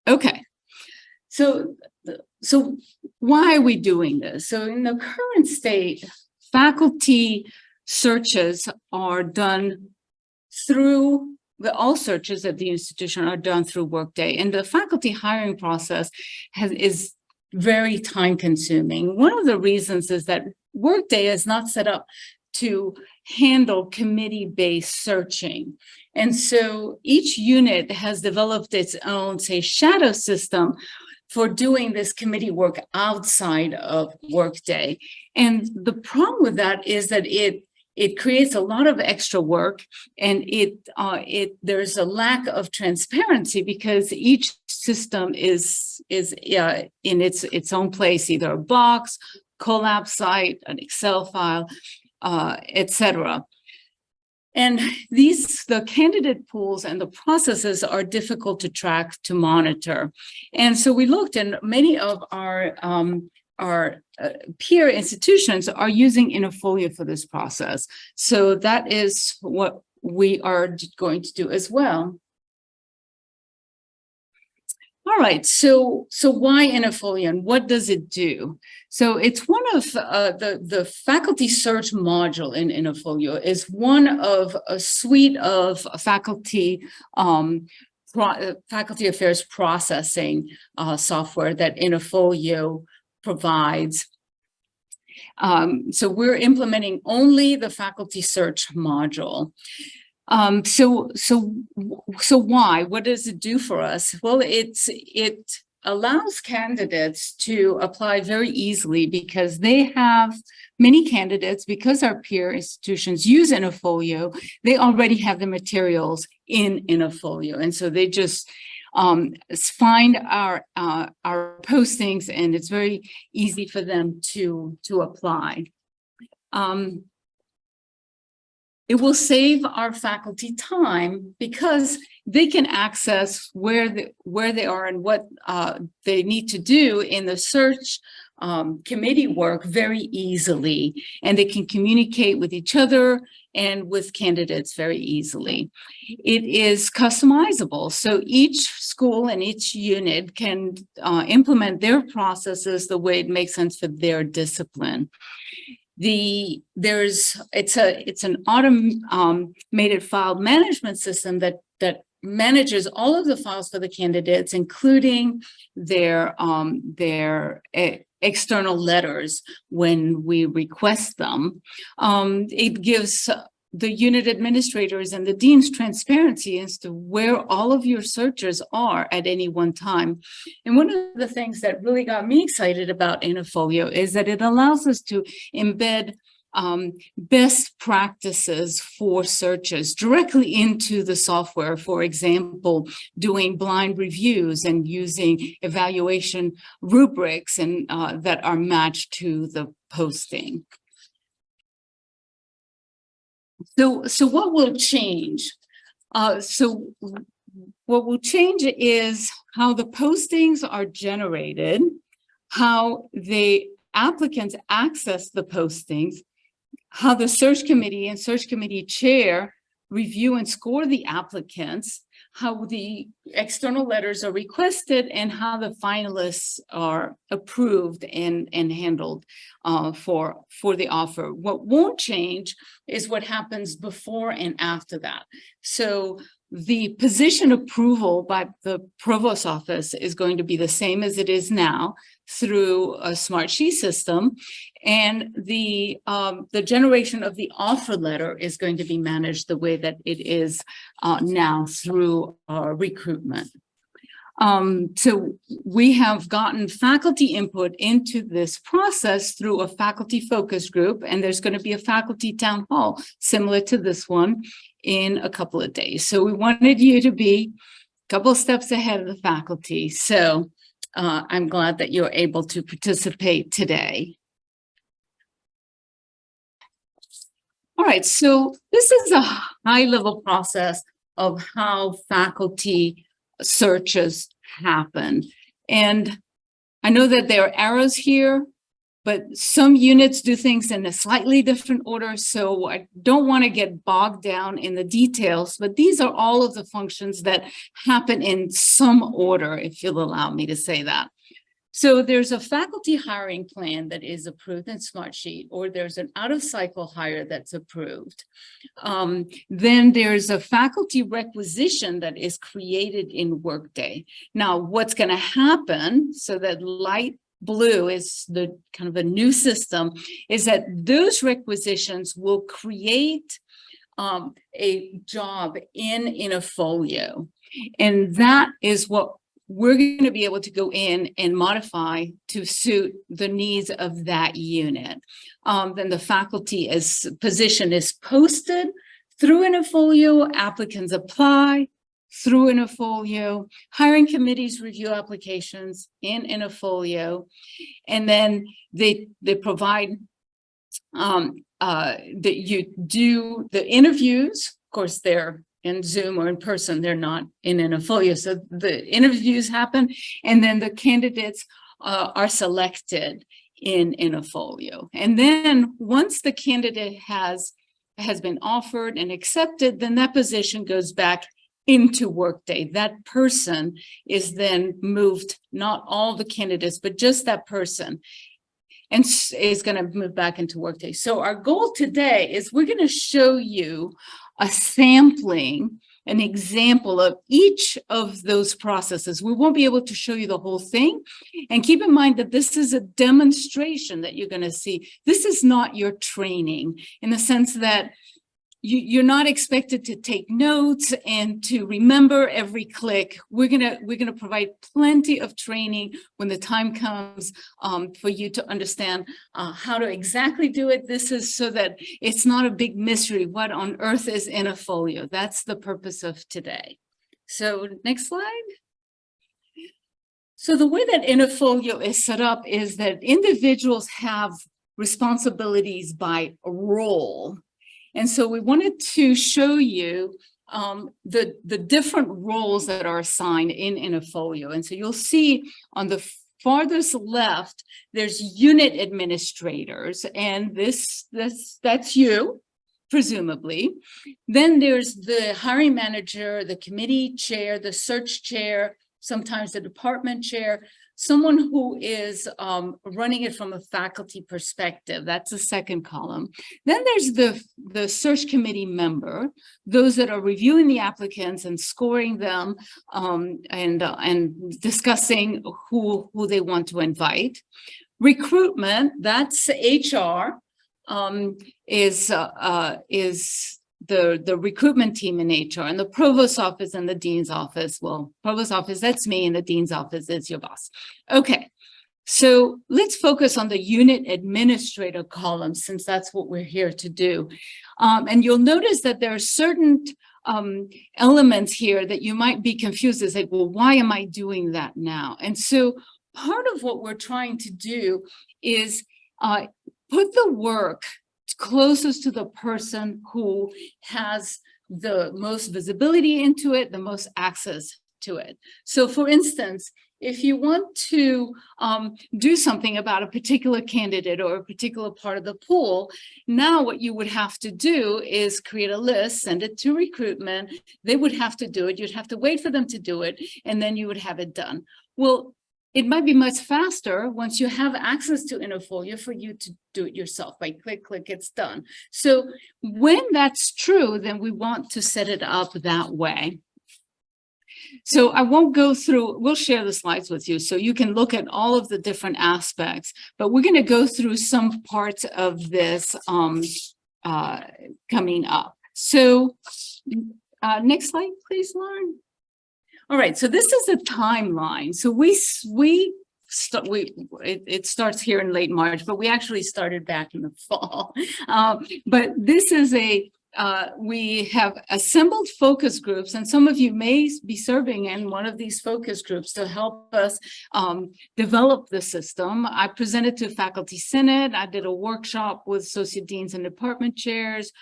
Okay, so so why are we doing this? So in the current state, faculty searches are done through all searches at the institution are done through Workday, and the faculty hiring process is very time consuming. One of the reasons is that Workday is not set up to handle committee-based searching. And so each unit has developed its own, say, shadow system for doing this committee work outside of Workday. And the problem with that is that it creates a lot of extra work, and there's a lack of transparency because each system is in its own place, either a box, Colab site, an Excel file, etc. And the candidate pools and the processes are difficult to track, to monitor. And so we looked, and many of our peer institutions are using Interfolio for this process. So that is what we are going to do as well. All right, so why Interfolio and what does it do? So it's one of the faculty search module in Interfolio is one of a suite of faculty affairs processing software that Interfolio provides. So we're implementing only the faculty search module. So why? What does it do for us? Well, it allows candidates to apply very easily because they have many candidates, because our peer institutions use Interfolio, they already have the materials in Interfolio. And so they just find our postings, and it's very easy for them to apply. It will save our faculty time because they can access where they are and what they need to do in the search committee work very easily, and they can communicate with each other and with candidates very easily. It is customizable, so each school and each unit can implement their processes the way it makes sense for their discipline. It's an automated file management system that manages all of the files for the candidates, including their external letters when we request them. It gives the unit administrators and the deans transparency as to where all of your searchers are at any one time. And one of the things that really got me excited about Interfolio is that it allows us to embed best practices for searches directly into the software. For example, doing blind reviews and using evaluation rubrics and that are matched to the posting. So what will change? So what will change is how the postings are generated, how the applicants access the postings, how the search committee and search committee chair review and score the applicants, how the external letters are requested, and how the finalists are approved and handled for the offer. What won't change is what happens before and after that. So the position approval by the provost's office is going to be the same as it is now through a smart sheet system, and the generation of the offer letter is going to be managed the way that it is now through recruitment. So we have gotten faculty input into this process through a faculty focus group, and there's going to be a faculty town hall similar to this one in a couple of days. So we wanted you to be a couple of steps ahead of the faculty. So I'm glad that you're able to participate today. All right, so this is a high-level process of how faculty searches happen. And I know that there are arrows here. but some units do things in a slightly different order. So I don't want to get bogged down in the details, but these are all of the functions that happen in some order, if you'll allow me to say that. So there's a faculty hiring plan that is approved in Smartsheet, or there's an out-of-cycle hire that's approved. Then there's a faculty requisition that is created in Workday. Now, what's going to happen, so that light blue is the kind of a new system, is that those requisitions will create a job in Interfolio. And that is what we're going to be able to go in and modify to suit the needs of that unit. Then the faculty position is posted through Interfolio, applicants apply through Interfolio, hiring committees review applications in Interfolio, and then they provide that you do the interviews. Of course, they're in Zoom or in person, they're not in Interfolio. So the interviews happen, and then the candidates are selected in Interfolio. And then once the candidate has been offered and accepted, then that position goes back into Workday. That person is then moved, not all the candidates, but just that person, and is going to move back into Workday. So our goal today is we're going to show you a sampling, an example of each of those processes. We won't be able to show you the whole thing. And keep in mind that this is a demonstration that you're going to see. This is not your training, in the sense that you're not expected to take notes and to remember every click. We're gonna provide plenty of training when the time comes for you to understand how to exactly do it. This is so that it's not a big mystery. What on earth is Interfolio? That's the purpose of today. So next slide. So the way that Interfolio is set up is that individuals have responsibilities by role. And so we wanted to show you the different roles that are assigned in Interfolio. And so you'll see on the farthest left, there's unit administrators, and that's you, presumably. Then there's the hiring manager, the committee chair, the search chair, sometimes the department chair, someone who is running it from a faculty perspective. That's the second column. Then there's the search committee member, those that are reviewing the applicants and scoring them and discussing who they want to invite. Recruitment, that's HR, is the recruitment team in HR, and the provost office and the dean's office. Well, provost office, that's me, and the dean's office is your boss. Okay, so let's focus on the unit administrator column, since that's what we're here to do. And you'll notice that there are certain elements here that you might be confused as like, well, why am I doing that now? And so part of what we're trying to do is put the work closest to the person who has the most visibility into it, the most access to it. So for instance, if you want to do something about a particular candidate or a particular part of the pool, now what you would have to do is create a list, send it to recruitment. They would have to do it. You'd have to wait for them to do it, and then you would have it done. Well, it might be much faster once you have access to Interfolio for you to do it yourself. By click, it's done. So when that's true, then we want to set it up that way. So I won't go through, we'll share the slides with you so you can look at all of the different aspects, but we're going to go through some parts of this coming up. So next slide, please, Lauren. All right, so this is a timeline. So it starts here in late March, but we actually started back in the fall. But this is we have assembled focus groups, and some of you may be serving in one of these focus groups to help us develop the system. I presented to Faculty Senate. I did a workshop with associate deans and department chairs.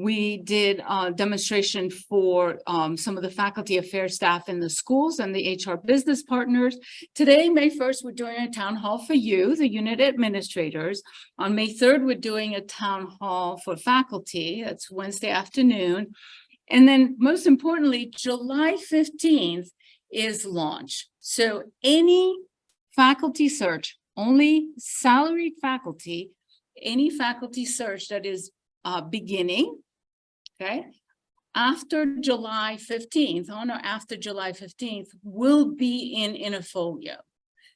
We did a demonstration for some of the faculty affairs staff in the schools and the HR business partners. Today, May 1st, we're doing a town hall for you, the unit administrators. On May 3rd, we're doing a town hall for faculty. That's Wednesday afternoon. And then most importantly, July 15th is launch. So any faculty search, only salaried faculty, any faculty search that is beginning, okay, after July 15th, on or after July 15th, will be in Interfolio.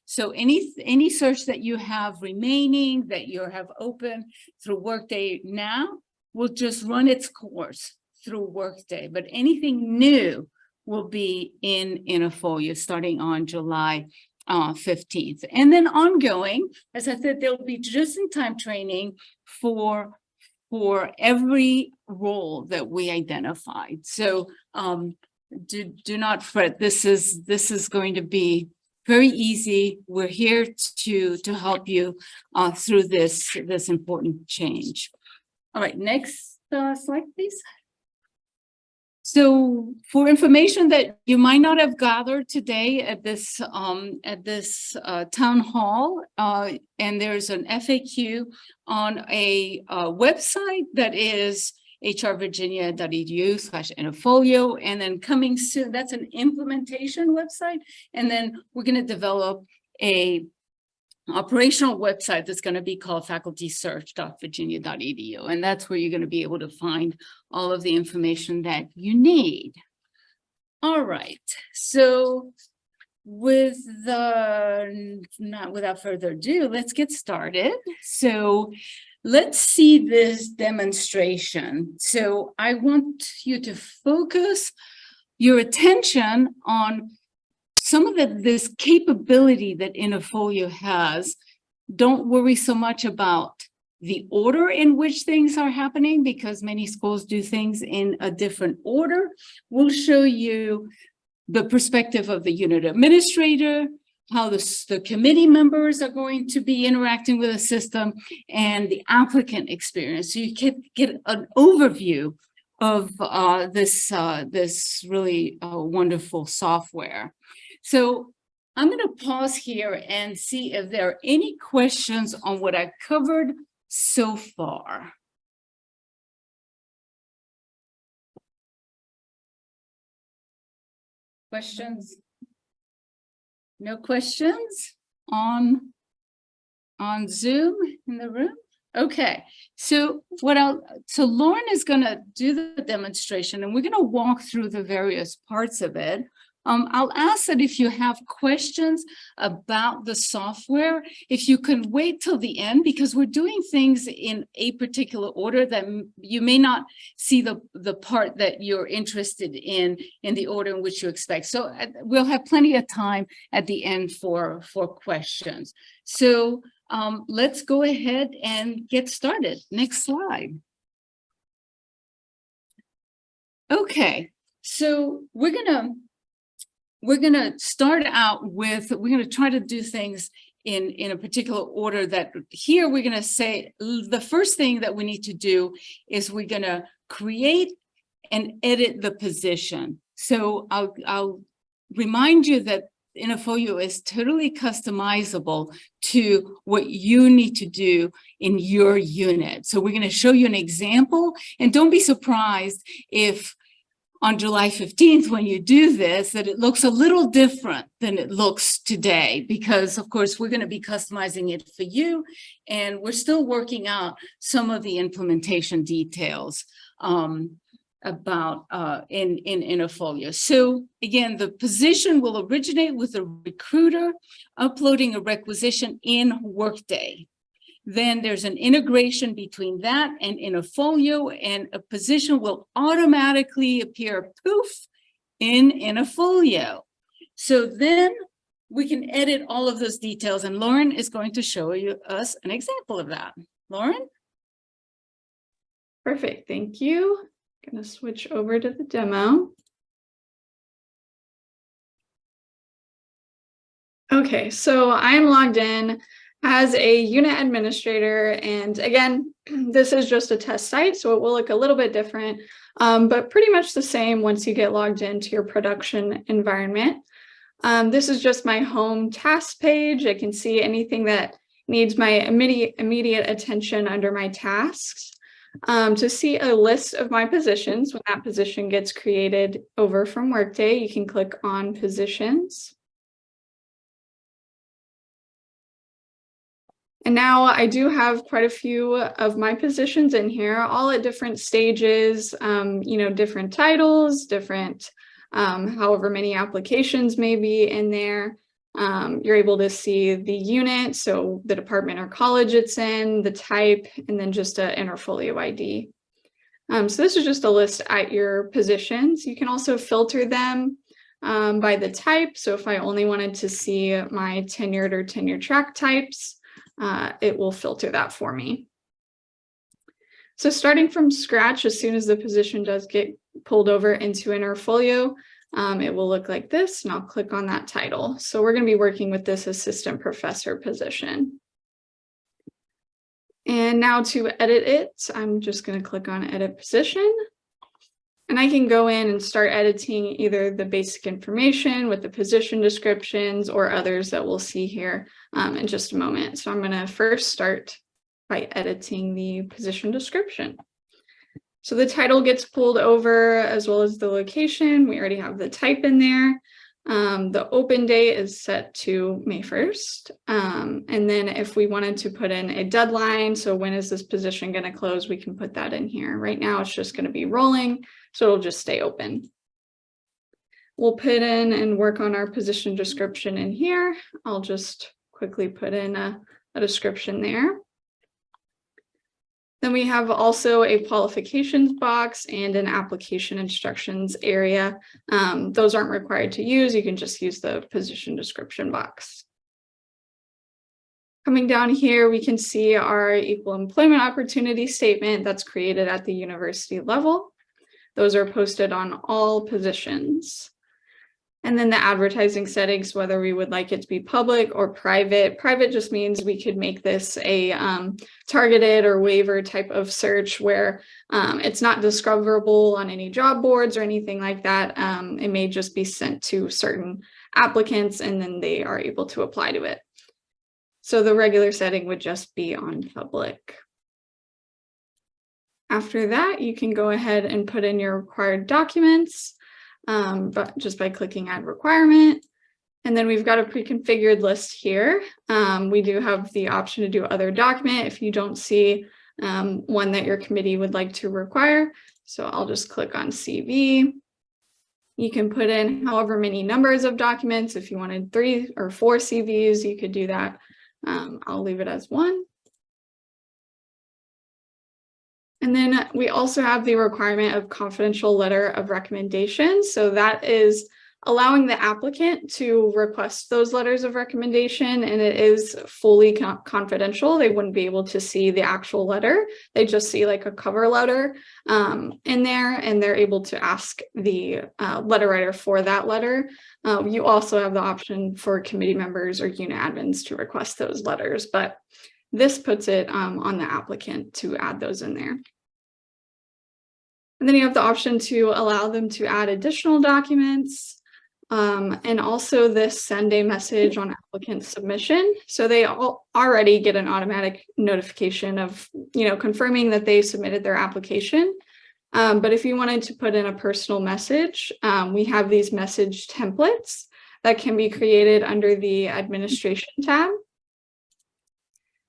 So any search that you have remaining, that you have open through Workday now, will just run its course through Workday. But anything new will be in Interfolio starting on July 15th. And then ongoing, as I said, there'll be just-in-time training for every role that we identified. So do not fret. This is going to be very easy. We're here to help you through this important change. All right, next slide, please. So for information that you might not have gathered today at this town hall, and there's an FAQ on a website that is hrvirginia.edu/Interfolio, and then coming soon, that's an implementation website, and then we're going to develop a operational website that's going to be called facultysearch.virginia.edu, and that's where you're going to be able to find all of the information that you need. All right, so without further ado, let's get started. So let's see this demonstration. So I want you to focus your attention on some of this capability that Interfolio has. Don't worry so much about the order in which things are happening, because many schools do things in a different order. We'll show you the perspective of the unit administrator, how the committee members are going to be interacting with the system, and the applicant experience. So you can get an overview of this really wonderful software. So I'm going to pause here and see if there are any questions on what I've covered so far. Questions? No questions on Zoom in the room? Okay, so Lauren is going to do the demonstration, and we're going to walk through the various parts of it. I'll ask that if you have questions about the software, if you can wait till the end, because we're doing things in a particular order that you may not see the part that you're interested in the order in which you expect. So we'll have plenty of time at the end for questions. So let's go ahead and get started. Next slide. Okay, so we're gonna start out with, we're gonna try to do things in a particular order. That here we're gonna say the first thing that we need to do is we're gonna create and edit the position. So I'll remind you that Interfolio is totally customizable to what you need to do in your unit. So we're going to show you an example, and don't be surprised if on July 15th, when you do this, that it looks a little different than it looks today, because of course we're going to be customizing it for you, and we're still working out some of the implementation details about in Interfolio. So again, the position will originate with a recruiter uploading a requisition in Workday. Then there's an integration between that and Interfolio, and a position will automatically appear, poof, in Interfolio. So then we can edit all of those details, and Lauren is going to show us an example of that. Lauren? Perfect, thank you. Going to switch over to the demo. Okay, so I'm logged in has a unit administrator. And again, this is just a test site, so it will look a little bit different, but pretty much the same once you get logged into your production environment. This is just my home task page. I can see anything that needs my immediate attention under my tasks. To see a list of my positions, when that position gets created over from Workday, you can click on Positions. And now I do have quite a few of my positions in here, all at different stages, different titles, different, however many applications may be in there. You're able to see the unit, so the department or college it's in, the type, and then just an Interfolio ID. So this is just a list at your positions. You can also filter them by the type. So if I only wanted to see my tenured or tenure track types, it will filter that for me. So starting from scratch, as soon as the position does get pulled over into Interfolio, it will look like this, and I'll click on that title. So we're going to be working with this assistant professor position. And now to edit it, I'm just going to click on edit position. And I can go in and start editing either the basic information with the position descriptions or others that we'll see here in just a moment. So I'm going to first start by editing the position description. So the title gets pulled over as well as the location. We already have the type in there. The open date is set to May 1st. And then if we wanted to put in a deadline, so when is this position going to close, we can put that in here. Right now, it's just going to be rolling, so it'll just stay open. We'll put in and work on our position description in here. I'll just quickly put in a description there. Then we have also a qualifications box and an application instructions area. Those aren't required to use. You can just use the position description box. Coming down here, we can see our equal employment opportunity statement that's created at the university level. Those are posted on all positions. And then the advertising settings, whether we would like it to be public or private. Private just means we could make this a targeted or waiver type of search where it's not discoverable on any job boards or anything like that. It may just be sent to certain applicants and then they are able to apply to it. So the regular setting would just be on public. After that, you can go ahead and put in your required documents. But just by clicking add requirement. And then we've got a pre-configured list here. We do have the option to do other document if you don't see one that your committee would like to require. So I'll just click on CV. You can put in however many numbers of documents. If you wanted 3 or 4 CVs, you could do that. I'll leave it as 1. And then we also have the requirement of confidential letter of recommendation. So that is allowing the applicant to request those letters of recommendation, and it is fully confidential. They wouldn't be able to see the actual letter. They just see like a cover letter in there, and they're able to ask the letter writer for that letter. You also have the option for committee members or unit admins to request those letters, but this puts it on the applicant to add those in there. And then you have the option to allow them to add additional documents and also this send a message on applicant submission. So they all already get an automatic notification of, confirming that they submitted their application. But if you wanted to put in a personal message, we have these message templates that can be created under the administration tab.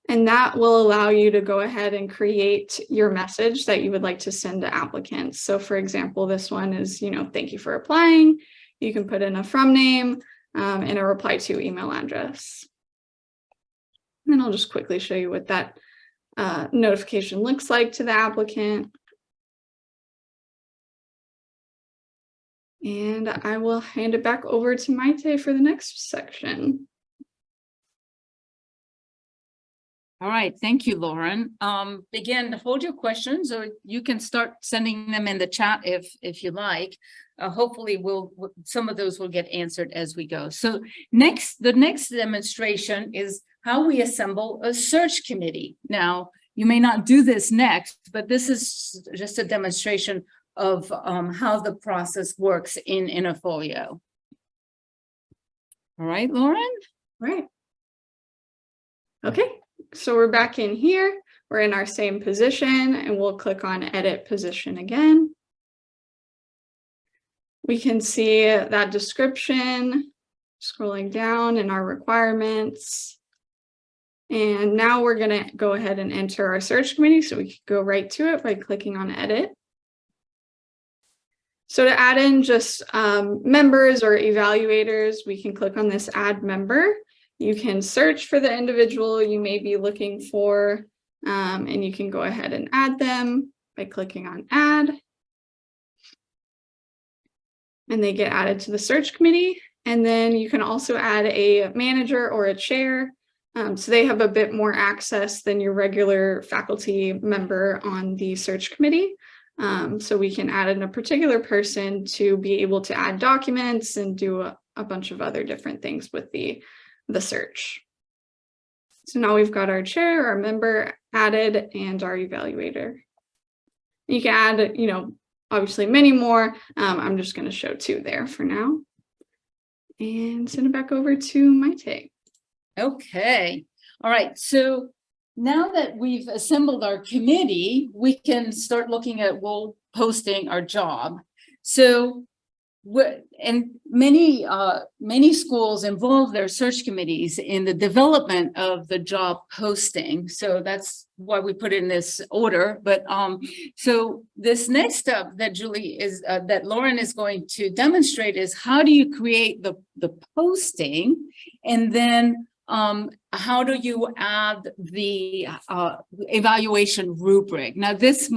And that will allow you to go ahead and create your message that you would like to send to applicants. So for example, this one is, thank you for applying. You can put in a from name and a reply to email address. And then I'll just quickly show you what that notification looks like to the applicant. And I will hand it back over to Maite for the next section. All right, thank you, Lauren. Again, hold your questions, or you can start sending them in the chat if you like. hopefully some of those will get answered as we go. So the next demonstration is how we assemble a search committee. Now, you may not do this next, but this is just a demonstration of how the process works in Interfolio. All right, Lauren? Right. Okay, so we're back in here. We're in our same position and we'll click on edit position again. We can see that description, scrolling down in our requirements. And now we're going to go ahead and enter our search committee. So we can go right to it by clicking on edit. So to add in just members or evaluators, we can click on this add member. You can search for the individual you may be looking for, and you can go ahead and add them by clicking on add. And they get added to the search committee. And then you can also add a manager or a chair. So they have a bit more access than your regular faculty member on the search committee. So we can add in a particular person to be able to add documents and do a bunch of other different things with the search. So now we've got our chair, our member added, and our evaluator. You can add, obviously many more. I'm just going to show 2 there for now. And send it back over to Maite. Okay. All right. So now that we've assembled our committee, we can start looking at posting our job. So and many schools involve their search committees in the development of the job posting. So that's why we put it in this order. But so this next step that that Lauren is going to demonstrate is how do you create the posting, and then how do you add the evaluation rubric? Now, this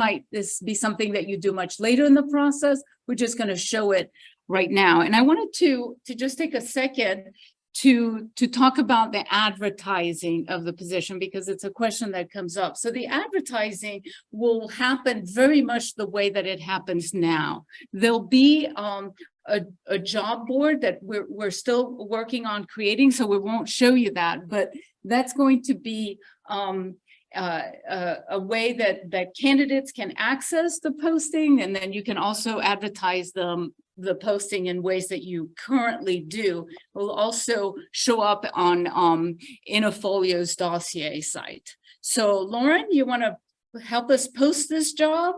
be something that you do much later in the process. We're just going to show it right now. And I wanted to just take a second to talk about the advertising of the position, because it's a question that comes up. So the advertising will happen very much the way that it happens now. There'll be a job board that we're still working on creating, so we won't show you that, but that's going to be a way that candidates can access the posting, and then you can also advertise the posting in ways that you currently do. Will also show up on Interfolio's dossier site. So Lauren, you want to help us post this job?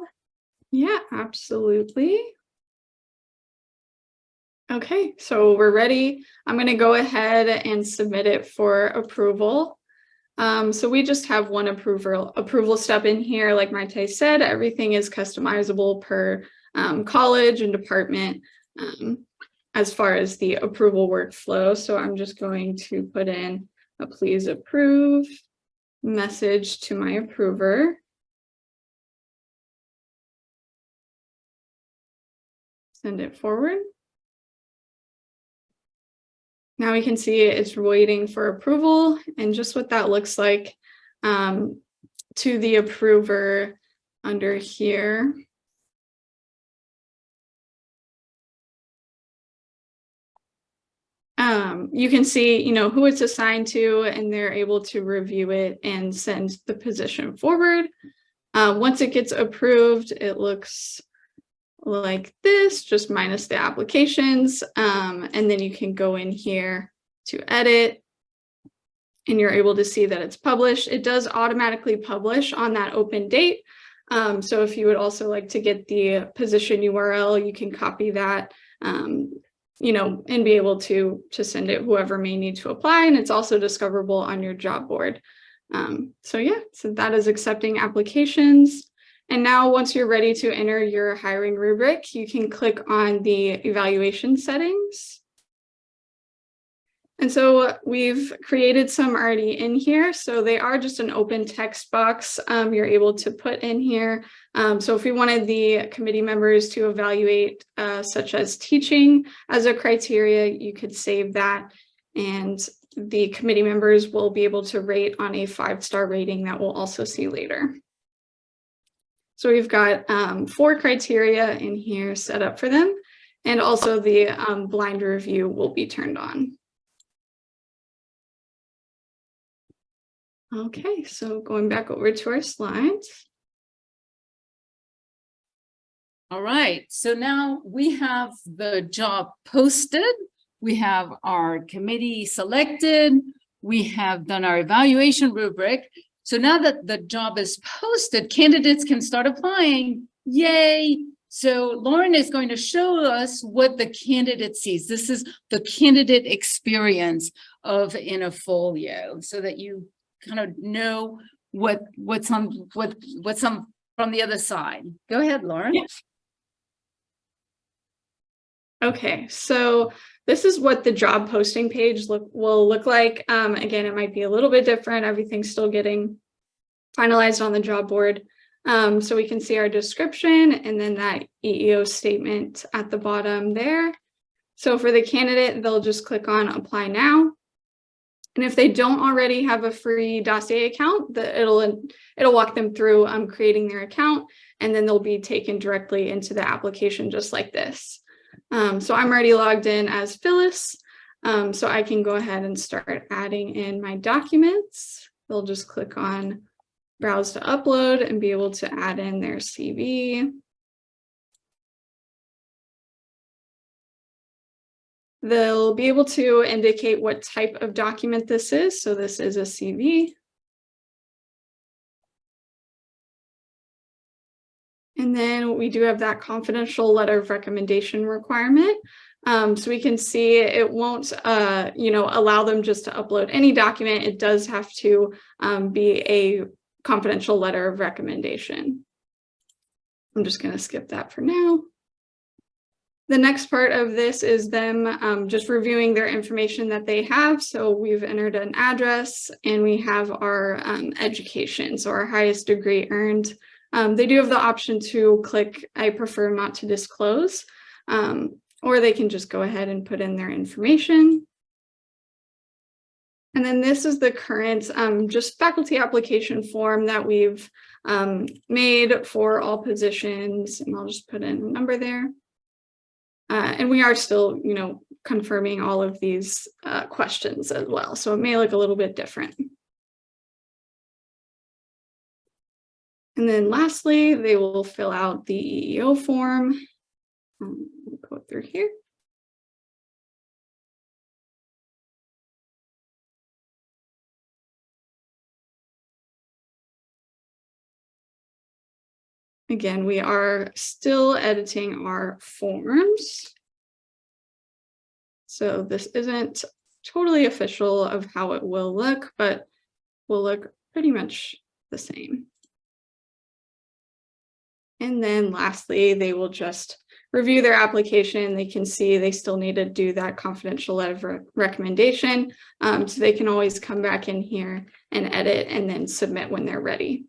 Yeah, absolutely. Okay, so we're ready. I'm going to go ahead and submit it for approval. So we just have one approval step in here. Like Maite said, everything is customizable per college and department as far as the approval workflow. So I'm just going to put in a please approve message to my approver. Send it forward. Now we can see it's waiting for approval, and just what that looks like to the approver under here. You can see, who it's assigned to, and they're able to review it and send the position forward. Once it gets approved, it looks like this, just minus the applications. And then you can go in here to edit, and you're able to see that it's published. It does automatically publish on that open date. So if you would also like to get the position URL, you can copy that, and be able to send it whoever may need to apply. And it's also discoverable on your job board. So that is accepting applications. And now once you're ready to enter your hiring rubric, you can click on the evaluation settings. And so we've created some already in here. So they are just an open text box you're able to put in here. So if we wanted the committee members to evaluate such as teaching as a criteria, you could save that. And the committee members will be able to rate on a 5-star rating that we'll also see later. So we've got 4 criteria in here set up for them. And also the blind review will be turned on. Okay, so going back over to our slides. All right, so now we have the job posted. We have our committee selected. We have done our evaluation rubric. So now that the job is posted, candidates can start applying. Yay! So Lauren is going to show us what the candidate sees. This is the candidate experience of Interfolio, so that you kind of know what's on from the other side. Go ahead, Lauren. Yes. Okay, so this is what the job posting page will look like. Again, it might be a little bit different. Everything's still getting finalized on the job board. So we can see our description and then that EEO statement at the bottom there. So for the candidate, they'll just click on apply now. And if they don't already have a free dossier account, it'll walk them through creating their account, and then they'll be taken directly into the application just like this. So I'm already logged in as Phyllis, so I can go ahead and start adding in my documents. They'll just click on browse to upload and be able to add in their CV. They'll be able to indicate what type of document this is. So this is a CV. And then we do have that confidential letter of recommendation requirement. So we can see it won't, allow them just to upload any document. It does have to be a confidential letter of recommendation. I'm just going to skip that for now. The next part of this is them just reviewing their information that they have. So we've entered an address and we have our education, so our highest degree earned. They do have the option to click I prefer not to disclose, or they can just go ahead and put in their information. And then this is the current just faculty application form that we've made for all positions, and I'll just put in a number there. And we are still, confirming all of these questions as well. So it may look a little bit different. And then lastly, they will fill out the EEO form. We'll go through here. Again, we are still editing our forms. So this isn't totally official of how it will look, but will look pretty much the same. And then lastly, they will just review their application. They can see they still need to do that confidential letter of recommendation. So they can always come back in here and edit and then submit when they're ready.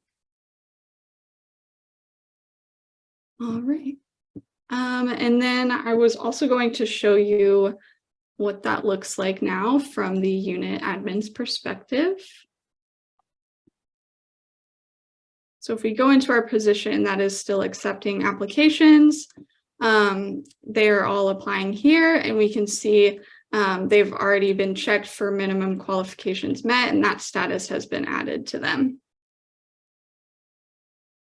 All right. And then I was also going to show you what that looks like now from the unit admin's perspective. So if we go into our position that is still accepting applications, they're all applying here, and we can see they've already been checked for minimum qualifications met, and that status has been added to them.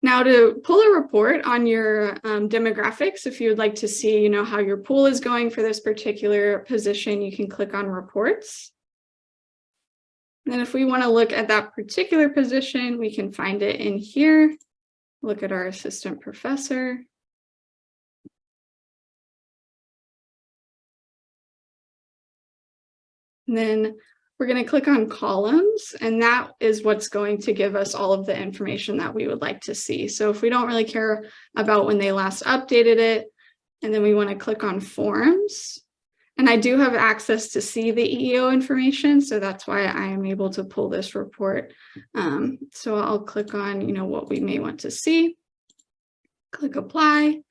Now, to pull a report on your demographics, if you would like to see, how your pool is going for this particular position, you can click on reports. And then if we want to look at that particular position, we can find it in here. Look at our assistant professor. And then we're going to click on columns, and that is what's going to give us all of the information that we would like to see. So if we don't really care about when they last updated it, and then we want to click on forms, and I do have access to see the EEO information, so that's why I am able to pull this report. So I'll click on, what we may want to see, click apply.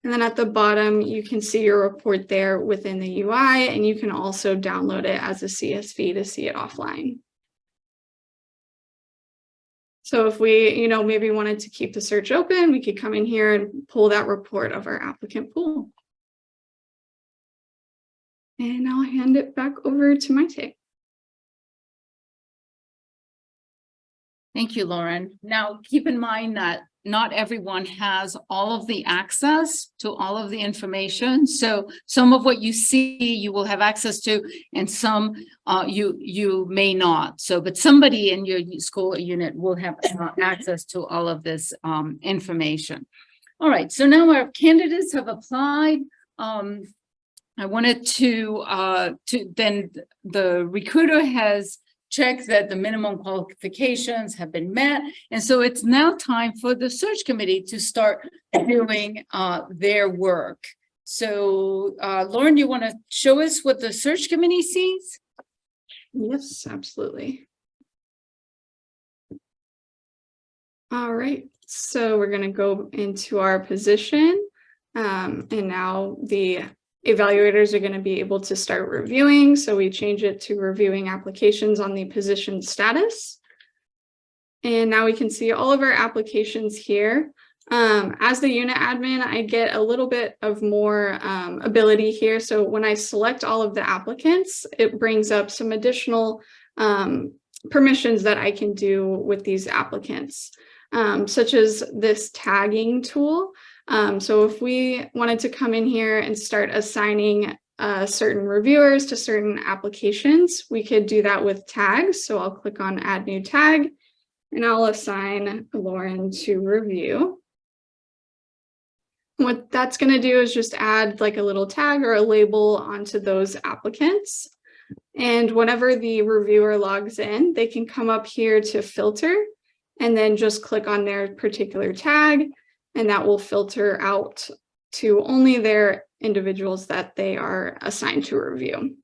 And then at the bottom, you can see your report there within the UI, and you can also download it as a CSV to see it offline. So if we, maybe wanted to keep the search open, we could come in here and pull that report of our applicant pool. And I'll hand it back over to Maite. Thank you, Lauren. Now, keep in mind that not everyone has all of the access to all of the information. So some of what you see, you will have access to, and some you may not. So, but somebody in your school unit will have access to all of this information. All right, so now our candidates have applied. I wanted to then the recruiter has checked that the minimum qualifications have been met. And so it's now time for the search committee to start doing their work. So Lauren, you want to show us what the search committee sees? Yes, absolutely. All right, so we're going to go into our position. And now the evaluators are going to be able to start reviewing. So we change it to reviewing applications on the position status. And now we can see all of our applications here. As the unit admin, I get a little bit of more ability here. So when I select all of the applicants, it brings up some additional permissions that I can do with these applicants, such as this tagging tool. So if we wanted to come in here and start assigning certain reviewers to certain applications, we could do that with tags. So I'll click on add new tag and I'll assign Lauren to review. What that's going to do is just add like a little tag or a label onto those applicants. And whenever the reviewer logs in, they can come up here to filter and then just click on their particular tag. And that will filter out to only their individuals that they are assigned to review.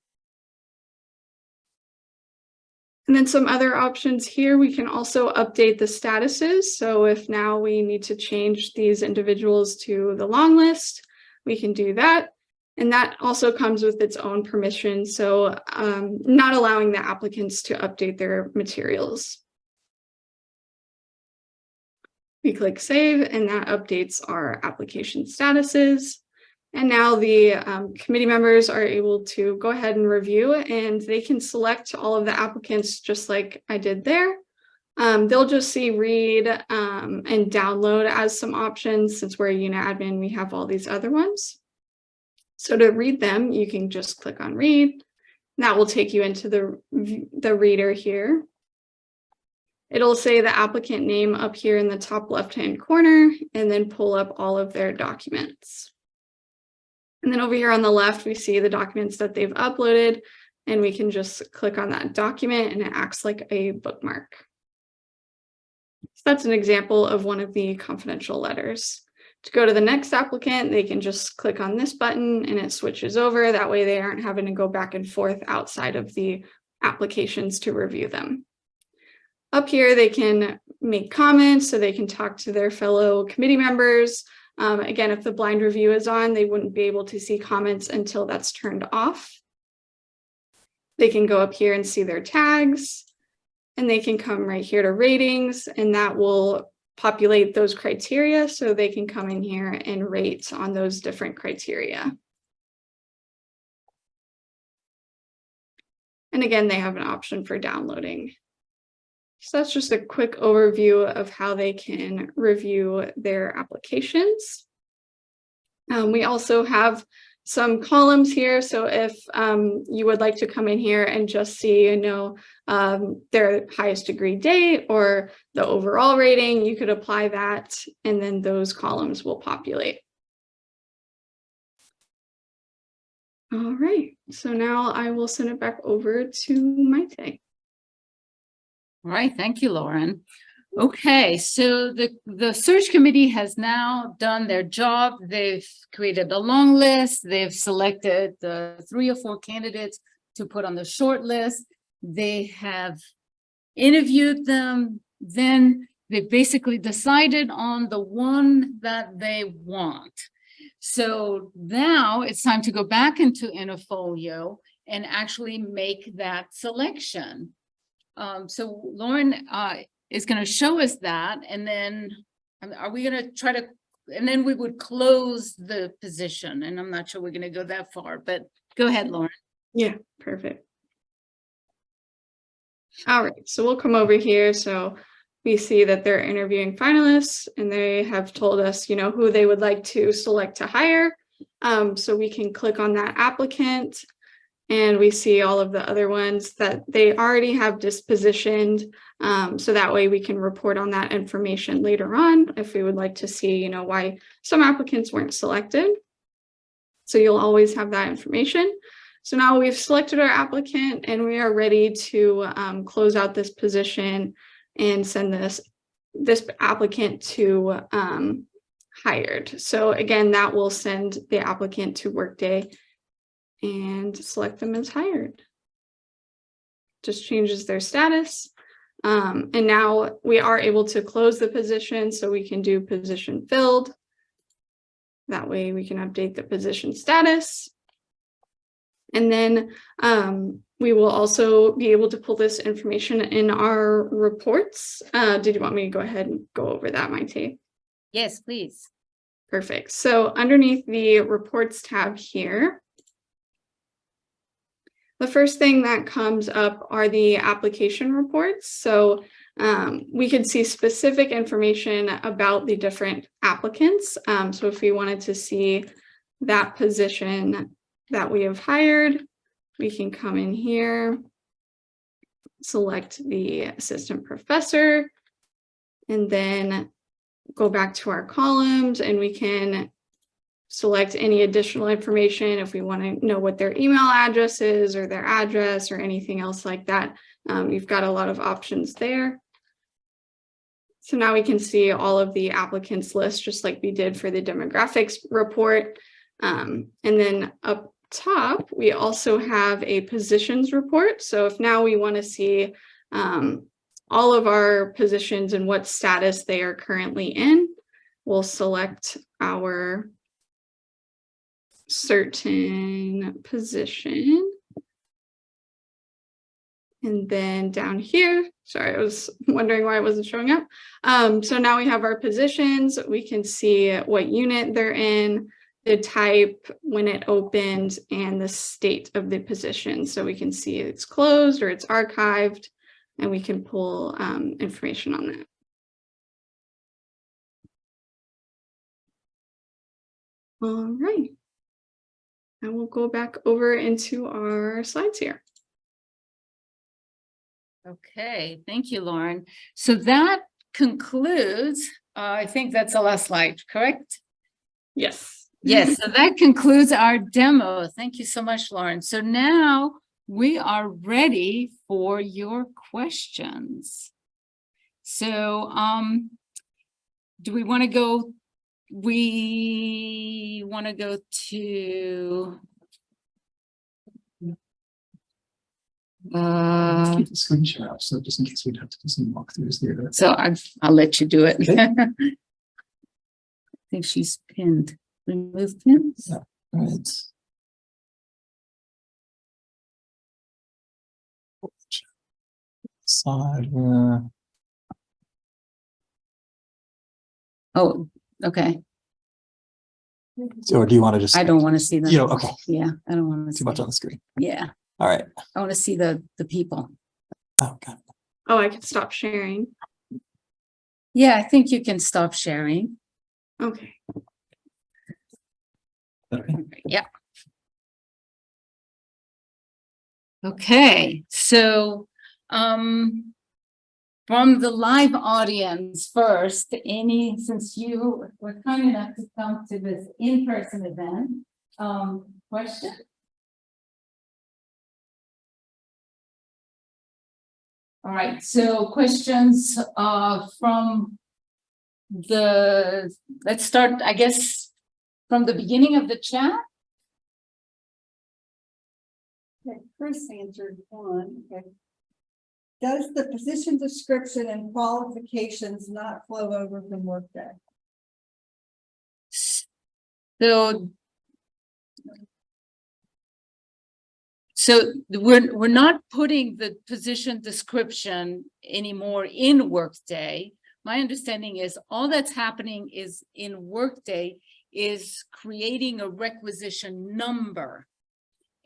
And then some other options here, we can also update the statuses. So if now we need to change these individuals to the long list, we can do that. And that also comes with its own permission. So not allowing the applicants to update their materials. We click save and that updates our application statuses. And now the committee members are able to go ahead and review and they can select all of the applicants just like I did there. They'll just see read and download as some options. Since we're a unit admin, we have all these other ones. So to read them, you can just click on read. That will take you into the reader here. It'll say the applicant name up here in the top left-hand corner and then pull up all of their documents. And then over here on the left, we see the documents that they've uploaded and we can just click on that document and it acts like a bookmark. So that's an example of one of the confidential letters. To go to the next applicant, they can just click on this button and it switches over. That way they aren't having to go back and forth outside of the applications to review them. Up here, they can make comments so they can talk to their fellow committee members. Again, if the blind review is on, they wouldn't be able to see comments until that's turned off. They can go up here and see their tags, and they can come right here to ratings, and that will populate those criteria so they can come in here and rate on those different criteria. And again, they have an option for downloading. So that's just a quick overview of how they can review their applications. We also have some columns here. So if you would like to come in here and just see, their highest degree date or the overall rating, you could apply that and then those columns will populate. All right, so now I will send it back over to Maite. All right, thank you, Lauren. Okay, so the search committee has now done their job. They've created a long list. They've selected the 3 or 4 candidates to put on the short list. They have interviewed them. Then they basically decided on the one that they want. So now it's time to go back into Interfolio and actually make that selection. So Lauren is going to show us that, and then are we going to try to and then we would close the position, and I'm not sure we're gonna go that far, but go ahead, Lauren. Yeah, perfect. All right, so we'll come over here. So we see that they're interviewing finalists and they have told us, you know, who they would like to select to hire. So we can click on that applicant and we see all of the other ones that they already have dispositioned. So that way we can report on that information later on if we would like to see, you know, why some applicants weren't selected. So you'll always have that information. So now we've selected our applicant and we are ready to close out this position and send this applicant to hired. So again, that will send the applicant to Workday and select them as hired. Just changes their status. And now we are able to close the position, so we can do position filled. That way we can update the position status. And then we will also be able to pull this information in our reports. Did you want me to go ahead and go over that, Maite? Yes, please. Perfect. So underneath the reports tab here, the first thing that comes up are the application reports. So we could see specific information about the different applicants. So if we wanted to see that position that we have hired, we can come in here, select the assistant professor, and then go back to our columns and we can select any additional information if we want to know what their email address is or their address or anything else like that. You've got a lot of options there. So now we can see all of the applicants list just like we did for the demographics report. And then up top, we also have a positions report. So if now we want to see all of our positions and what status they are currently in, we'll select our certain position. And then down here, sorry, I was wondering why it wasn't showing up. So now we have our positions. We can see what unit they're in, the type, when it opened, and the state of the position. So we can see it's closed or it's archived, and we can pull information on that. All right. And we'll go back over into our slides here. Okay, thank you, Lauren. So that concludes, I think that's the last slide, correct? Yes. Yes, so that concludes our demo. Thank you so much, Lauren. So now we are ready for your questions. So do we want to go? We want to go to keep the screen share up, so just in case we'd have to do some walkthroughs here. so I'll let you do it. Okay. I think she's pinned. Remove pins. Yeah. All right. Side where Oh, okay. so, or do you want to just? I don't want to see them. You know, okay. Yeah, I don't want to Too see. much on the screen. Yeah, All right. I want to see the people. Oh, got it. Oh, I can stop sharing. Yeah, I think you can stop sharing. Okay. Okay. Yeah. Okay, so from the live audience first, since you were kind enough to come to this in-person event, question? All right, so questions from let's start, I guess, from the beginning of the chat. Okay, Chris answered one. Okay. Does the position description and qualifications not flow over from Workday? So we're not putting the position description anymore in Workday. my understanding is all that's happening is in Workday is creating a requisition number.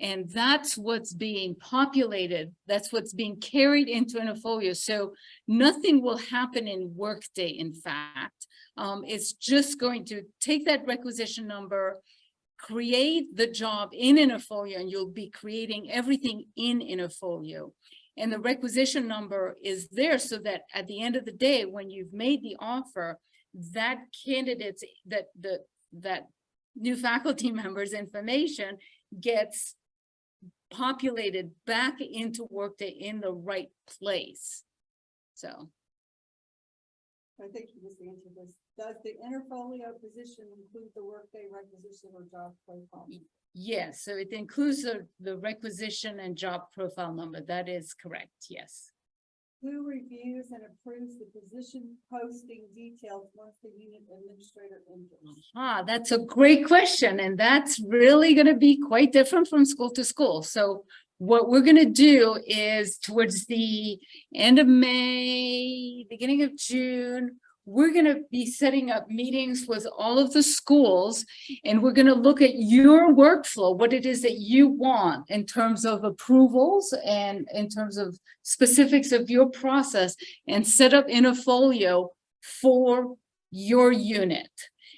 And that's what's being populated. That's what's being carried into Interfolio. So nothing will happen in Workday, in fact. It's just going to take that requisition number, create the job in Interfolio, and you'll be creating everything in Interfolio. And the requisition number is there so that at the end of the day, when you've made the offer, that candidate's, that new faculty member's information gets populated back into Workday in the right place. So I think you just answered this. Does the Interfolio position include the Workday requisition or job profile? yes, so it includes the requisition and job profile number. That is correct. Yes. Who reviews and approves the position posting details once the unit administrator enters? That's a great question. And that's really going to be quite different from school to school. So what we're going to do is towards the end of May, beginning of June, we're going to be setting up meetings with all of the schools, and we're going to look at your workflow, what it is that you want in terms of approvals and in terms of specifics of your process, and set up Interfolio for your unit.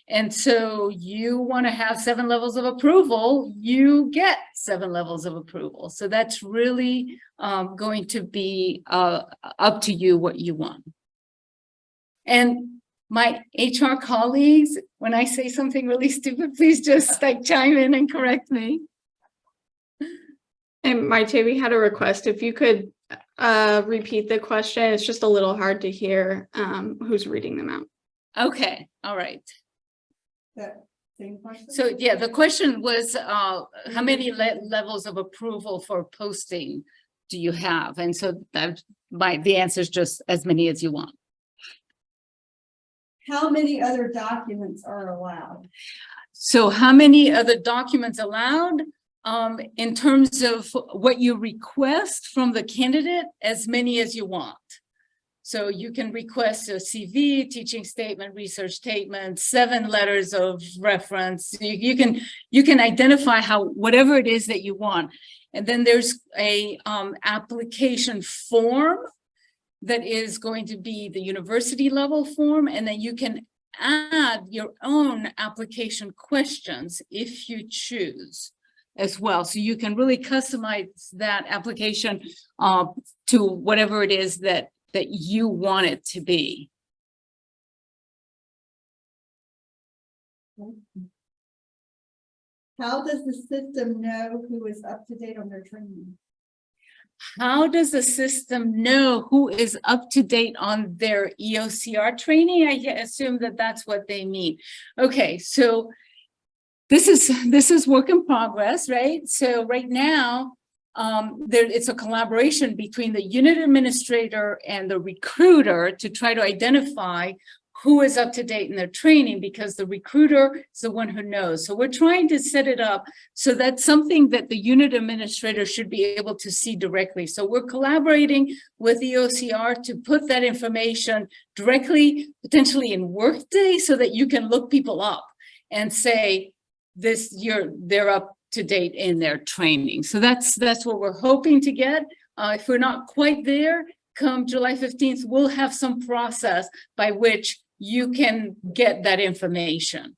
And so you want to have 7 levels of approval, you get 7 levels of approval. So that's really going to be up to you what you want. And my HR colleagues, when I say something really stupid, please just like chime in and correct me. And Maite, we had a request. If you could repeat the question, it's just a little hard to hear who's reading them out. Okay, all right. That same question? So yeah, the question was how many levels of approval for posting do you have? And so the answer is just as many as you want. How many other documents are allowed? So how many other documents allowed? In terms of what you request from the candidate, as many as you want. So you can request a CV, teaching statement, research statement, 7 letters of reference. You can identify whatever it is that you want. And then there's a application form that is going to be the university level form, and then you can add your own application questions if you choose as well. So you can really customize that application to whatever it is that you want it to be. How does the system know who is up to date on their training? How does the system know who is up to date on their EOCR training? I assume that that's what they mean. Okay, so this is work in progress, right? So right now, it's a collaboration between the unit administrator and the recruiter to try to identify who is up to date in their training, because the recruiter is the one who knows. So we're trying to set it up so that's something that the unit administrator should be able to see directly. So we're collaborating with EOCR to put that information directly, potentially in Workday, so that you can look people up and say, they're up to date in their training. So that's what we're hoping to get. If we're not quite there, come July 15th, we'll have some process by which you can get that information.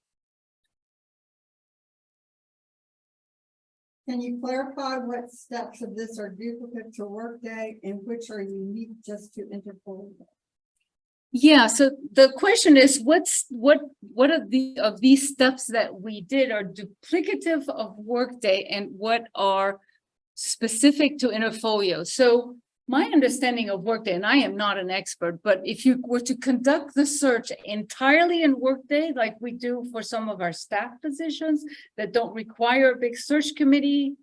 Can you clarify what steps of this are duplicate to Workday and which are unique just to Interfolio? Yeah, so the question is, what are these steps that we did are duplicative of Workday and what are specific to Interfolio? So my understanding of Workday, and I am not an expert, but if you were to conduct the search entirely in Workday, like we do for some of our staff positions that don't require a big search committee,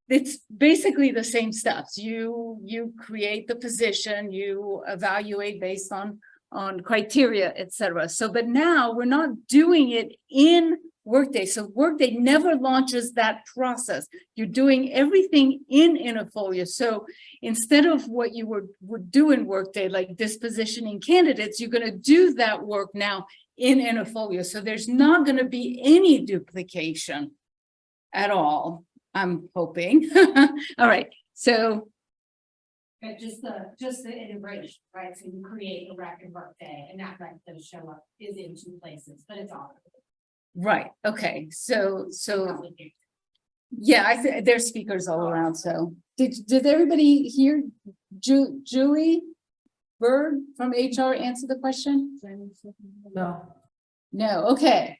it's basically the same steps. You create the position, you evaluate based on criteria, etc. So, but now we're not doing it in Workday. So Workday never launches that process. You're doing everything in Interfolio. So instead of what you would do in Workday, like dispositioning candidates, you're going to do that work now in Interfolio. So there's not going to be any duplication at all, I'm hoping. All right. So But just the integration, right? So you create a rec in Workday and that rec does show up is in two places, but it's all. right. Okay. So yeah, I think there's speakers all around. So did everybody hear Julie Bird from HR answer the question? No. No. Okay.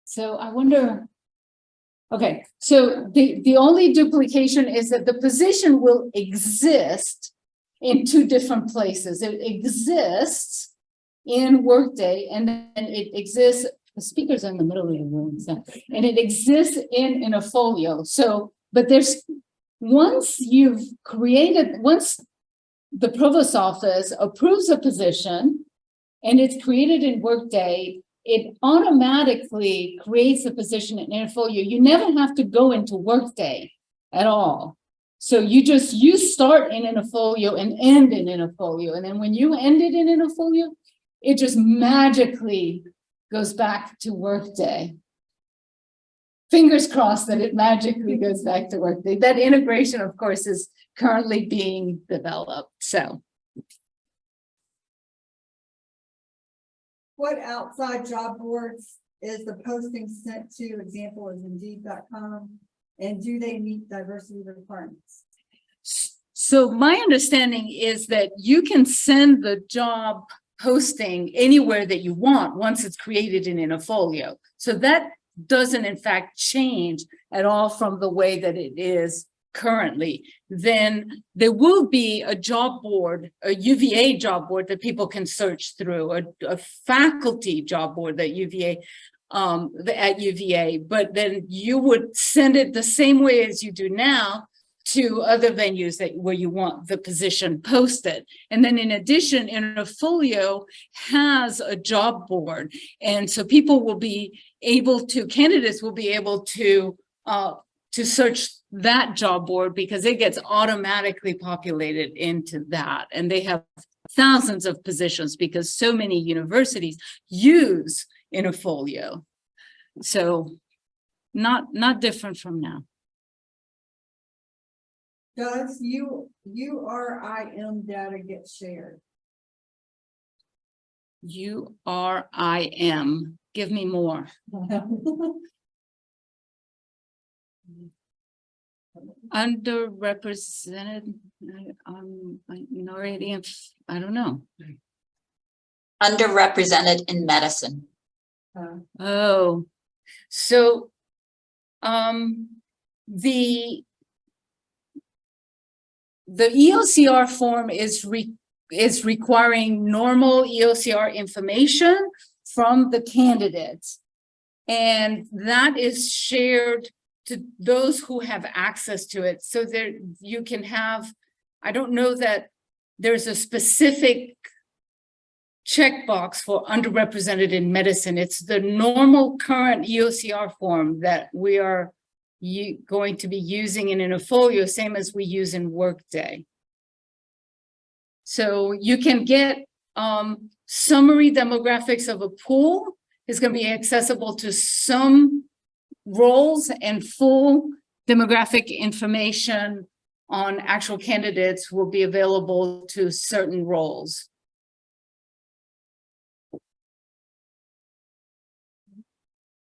So I wonder. Okay, so the only duplication is that the position will exist in two different places. It exists in Workday and then it exists, the speaker's in the middle of the room, so, and it exists in Interfolio. So, but there's, once the provost office approves a position and it's created in Workday, it automatically creates a position in Interfolio. You never have to go into Workday at all. So you start in Interfolio and end in Interfolio. And then when you end it in Interfolio, it just magically goes back to Workday. Fingers crossed that it magically goes back to Workday. That integration, of course, is currently being developed. So. What outside job boards is the posting sent to? Example is Indeed.com. And do they meet diversity requirements? So my understanding is that you can send the job posting anywhere that you want once it's created in Interfolio. So that doesn't in fact change at all from the way that it is currently. Then there will be a job board, a UVA job board that people can search through, a faculty job board that at UVA, but then you would send it the same way as you do now to other venues where you want the position posted. And then in addition, Interfolio has a job board. And so people will be able to, candidates will be able to search that job board because it gets automatically populated into that. And they have thousands of positions because so many universities use Interfolio. So not different from now. Does URIM data get shared? URIM, give me more. Underrepresented minority, I don't know. Underrepresented in medicine. Oh, so the EOCR form is requiring normal EOCR information from the candidates, and that is shared to those who have access to it. So there you can have, I don't know that there's a specific checkbox for underrepresented in medicine. It's the normal current EOCR form that we are going to be using in Interfolio, same as we use in Workday. So you can get summary demographics of a pool. It's going to be accessible to some roles, and full demographic information on actual candidates will be available to certain roles.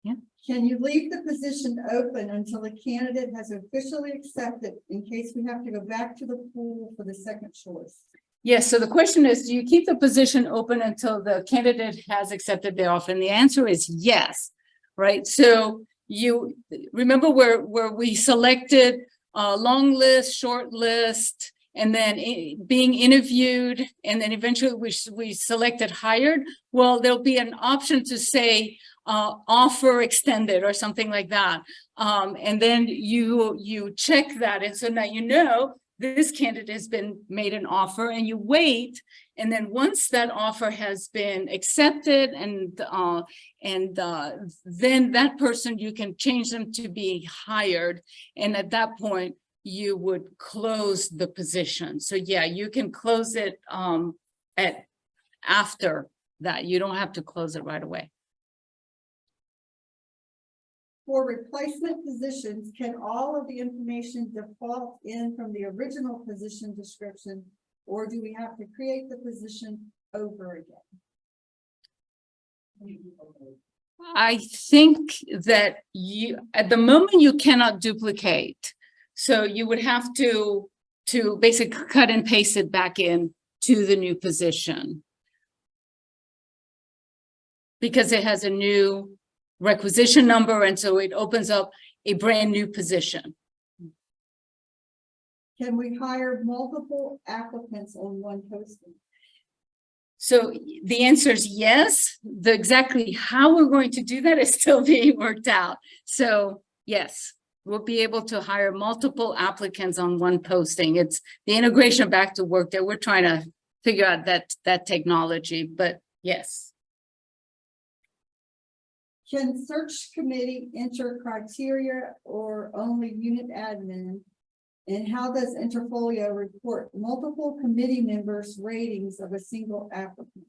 Yeah. Can you leave the position open until the candidate has officially accepted in case we have to go back to the pool for the second choice? Yes, so the question is, do you keep the position open until the candidate has accepted the offer? And the answer is yes, right? So you remember where we selected a long list, short list, and then being interviewed, and then eventually we selected hired. Well, there'll be an option to say offer extended or something like that. And then you check that. And so now you know this candidate has been made an offer, and you wait. And then once that offer has been accepted then that person, you can change them to be hired. And at that point, you would close the position. So yeah, you can close it after that. You don't have to close it right away. For replacement positions, can all of the information default in from the original position description, or do we have to create the position over again? I think that at the moment, you cannot duplicate. So you would have to basically cut and paste it back in to the new position, because it has a new requisition number, and so it opens up a brand new position. Can we hire multiple applicants on one posting? So the answer is yes. Exactly how we're going to do that is still being worked out. So yes, we'll be able to hire multiple applicants on one posting. It's the integration back to Workday. We're trying to figure out that technology, but yes. Can search committee enter criteria or only unit admin? And how does Interfolio report multiple committee members' ratings of a single applicant?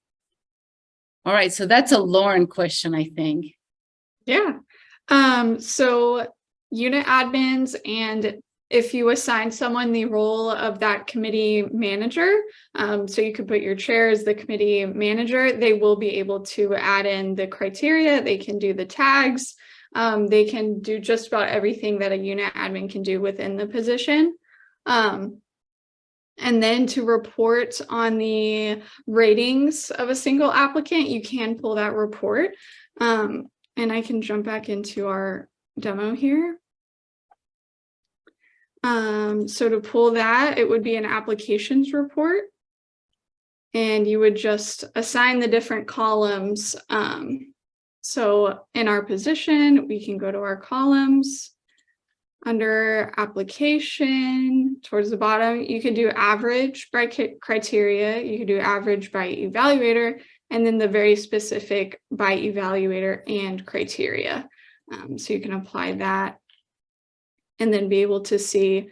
All right, so that's a Lauren question, I think. Yeah. So unit admins, and if you assign someone the role of that committee manager, so you could put your chair as the committee manager, they will be able to add in the criteria. They can do the tags. They can do just about everything that a unit admin can do within the position. And then to report on the ratings of a single applicant, you can pull that report. And I can jump back into our demo here. So to pull that, it would be an applications report. And you would just assign the different columns. So in our position, we can go to our columns. Under application, towards the bottom, you could do average by criteria, you could do average by evaluator, and then the very specific by evaluator and criteria. So you can apply that and then be able to see,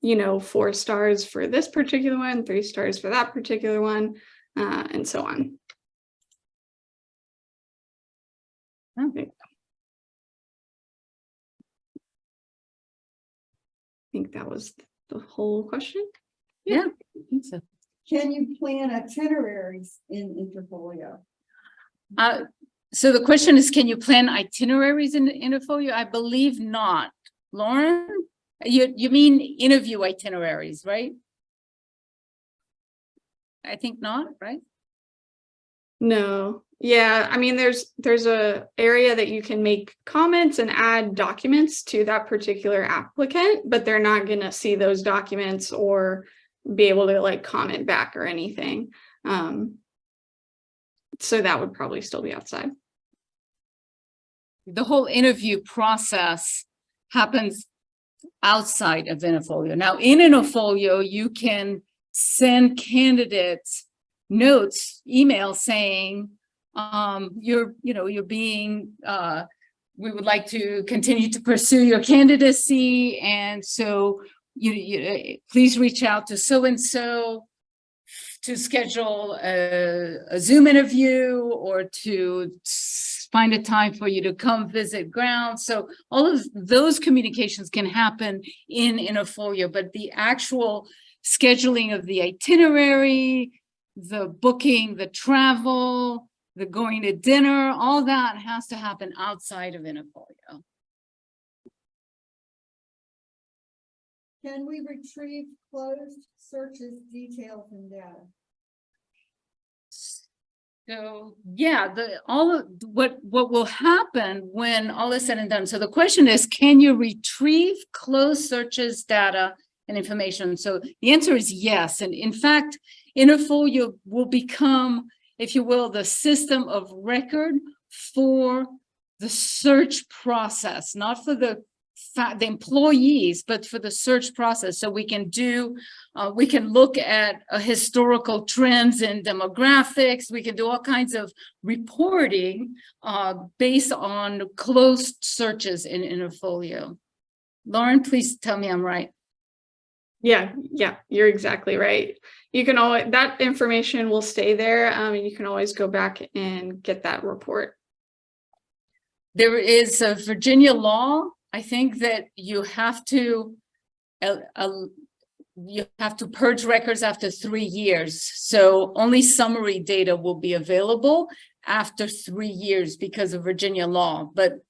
4 stars for this particular one, 3 stars for that particular one, and so on. Okay. I think that was the whole question. Yeah, I think so. Can you plan itineraries in Interfolio? So the question is, can you plan itineraries in Interfolio? I believe not. Lauren, you mean interview itineraries, right? I think not, right? No. Yeah, I mean, there's a area that you can make comments and add documents to that particular applicant, but they're not going to see those documents or be able to comment back or anything. So that would probably still be outside. The whole interview process happens outside of Interfolio. Now, in Interfolio, you can send candidates notes, emails saying, you're being, we would like to continue to pursue your candidacy. And so you please reach out to so-and-so to schedule a Zoom interview or to find a time for you to come visit ground. So all of those communications can happen in Interfolio, but the actual scheduling of the itinerary, the booking, the travel, the going to dinner, all that has to happen outside of Interfolio. Can we retrieve closed searches, details, and data? So yeah, what will happen when all is said and done? So the question is, can you retrieve closed searches, data, and information? So the answer is yes. And in fact, Interfolio will become, if you will, the system of record for the search process, not for the the employees, but for the search process. So we can look at historical trends and demographics. We can do all kinds of reporting based on closed searches in Interfolio. Lauren, please tell me I'm right. Yeah, you're exactly right. You can always, that information will stay there. You can always go back and get that report. There is a Virginia law, I think, that you have to purge records after 3 years. So only summary data will be available after 3 years because of Virginia law. But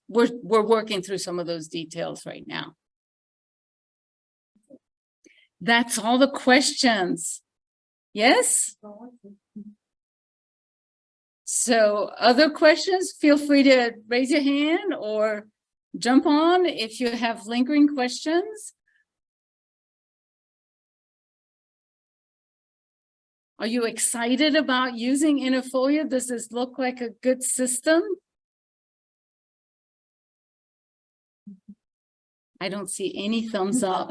we're working through some of those details right now. That's all the questions. Yes? So other questions, feel free to raise your hand or jump on if you have lingering questions. Are you excited about using Interfolio? Does this look like a good system? I don't see any thumbs up.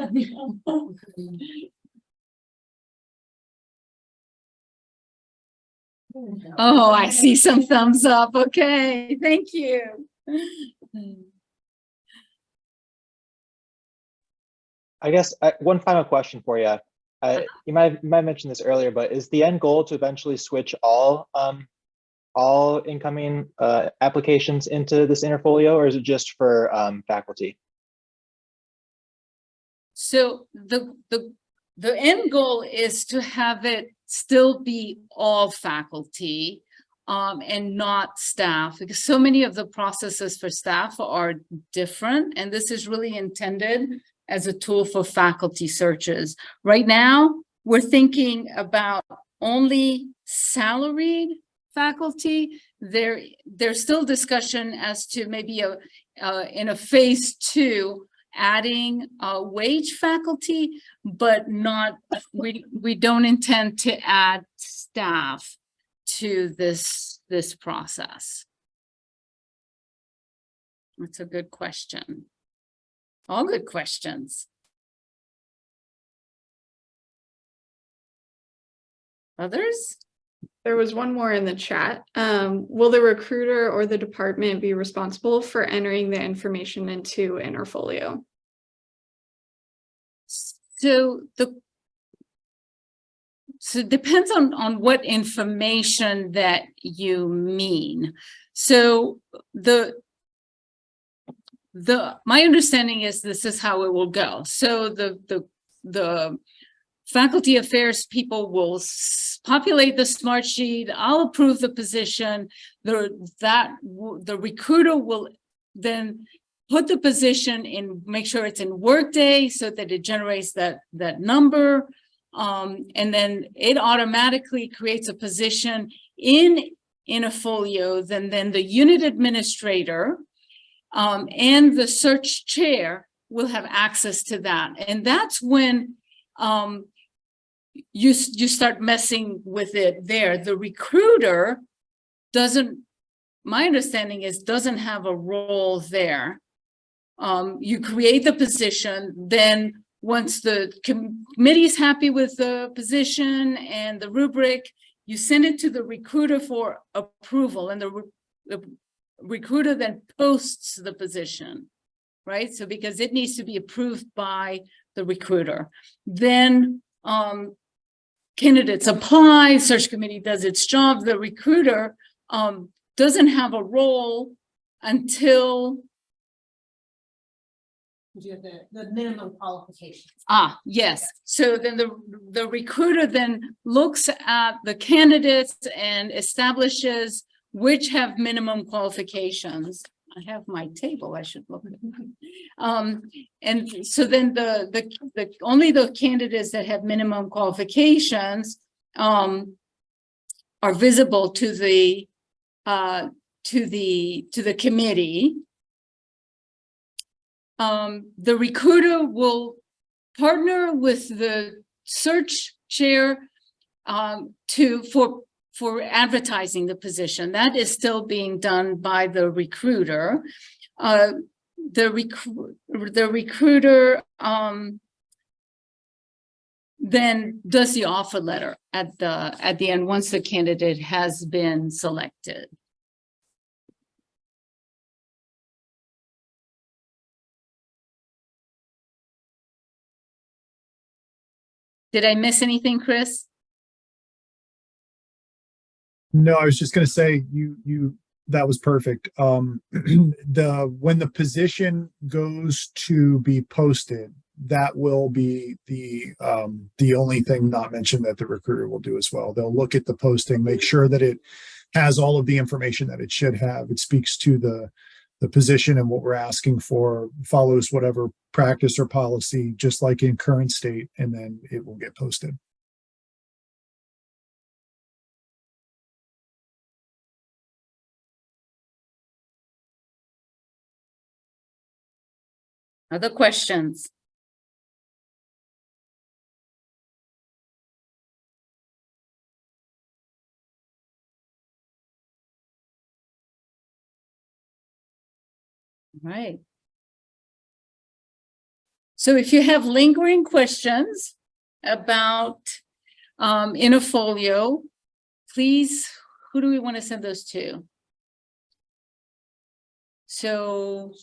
Oh, I see some thumbs up. Okay, thank you. I guess one final question for you. You might have mentioned this earlier, but is the end goal to eventually switch all incoming applications into this Interfolio, or is it just for faculty? So the end goal is to have it still be all faculty and not staff, because so many of the processes for staff are different, and this is really intended as a tool for faculty searches. Right now, we're thinking about only salaried faculty. There's still discussion as to maybe in a phase 2 adding wage faculty, but not, we don't intend to add staff to this process. That's a good question. All good questions. Others? There was one more in the chat. Will the recruiter or the department be responsible for entering the information into Interfolio? So it depends on what information that you mean. So my understanding is this is how it will go. So the faculty affairs people will populate the smart sheet. I'll approve the position. The recruiter will then put the position in, make sure it's in Workday so that it generates that number. And then it automatically creates a position in Interfolio. Then the unit administrator and the search chair will have access to that. And that's when you start messing with it there. The recruiter doesn't, my understanding is, doesn't have a role there. You create the position, then once the committee is happy with the position and the rubric, you send it to the recruiter for approval, and the recruiter then posts the position, right? So because it needs to be approved by the recruiter. Then candidates apply, search committee does its job. The recruiter doesn't have a role until the minimum qualifications. Yes. So then the recruiter then looks at the candidates and establishes which have minimum qualifications. I have my table, I should look at it. And so then the only the candidates that have minimum qualifications are visible to the committee. The recruiter will partner with the search chair for advertising the position. That is still being done by the recruiter. the recruiter, then does the offer letter at the end, once the candidate has been selected. Did I miss anything, Chris? No, I was just gonna say, that was perfect. When the position goes to be posted, that will be the only thing not mentioned that the recruiter will do as well. They'll look at the posting, make sure that it has all of the information that it should have. It speaks to the position and what we're asking for, follows whatever practice or policy, just like in current state, and then it will get posted. Other questions? Right. So if you have lingering questions about Interfolio, please, who do we want to send those to? So,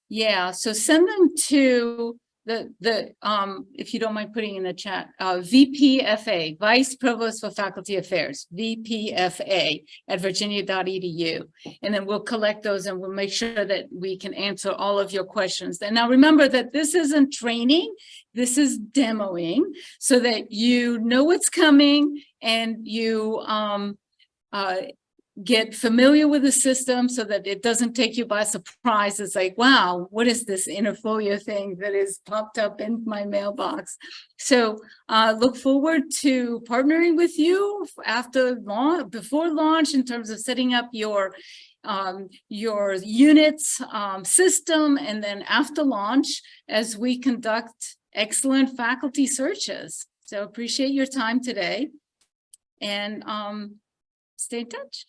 yeah, so send them to if you don't mind putting in the chat, VPFA, Vice Provost for Faculty Affairs, VPFA at virginia.edu. And then we'll collect those and we'll make sure that we can answer all of your questions. And now remember that this isn't training, this is demoing, so that you know what's coming and you get familiar with the system so that it doesn't take you by surprise. It's like, wow, what is this Interfolio thing that is popped up in my mailbox? So look forward to partnering with you before launch in terms of setting up your units system, and then after launch as we conduct excellent faculty searches. So appreciate your time today, and stay in touch.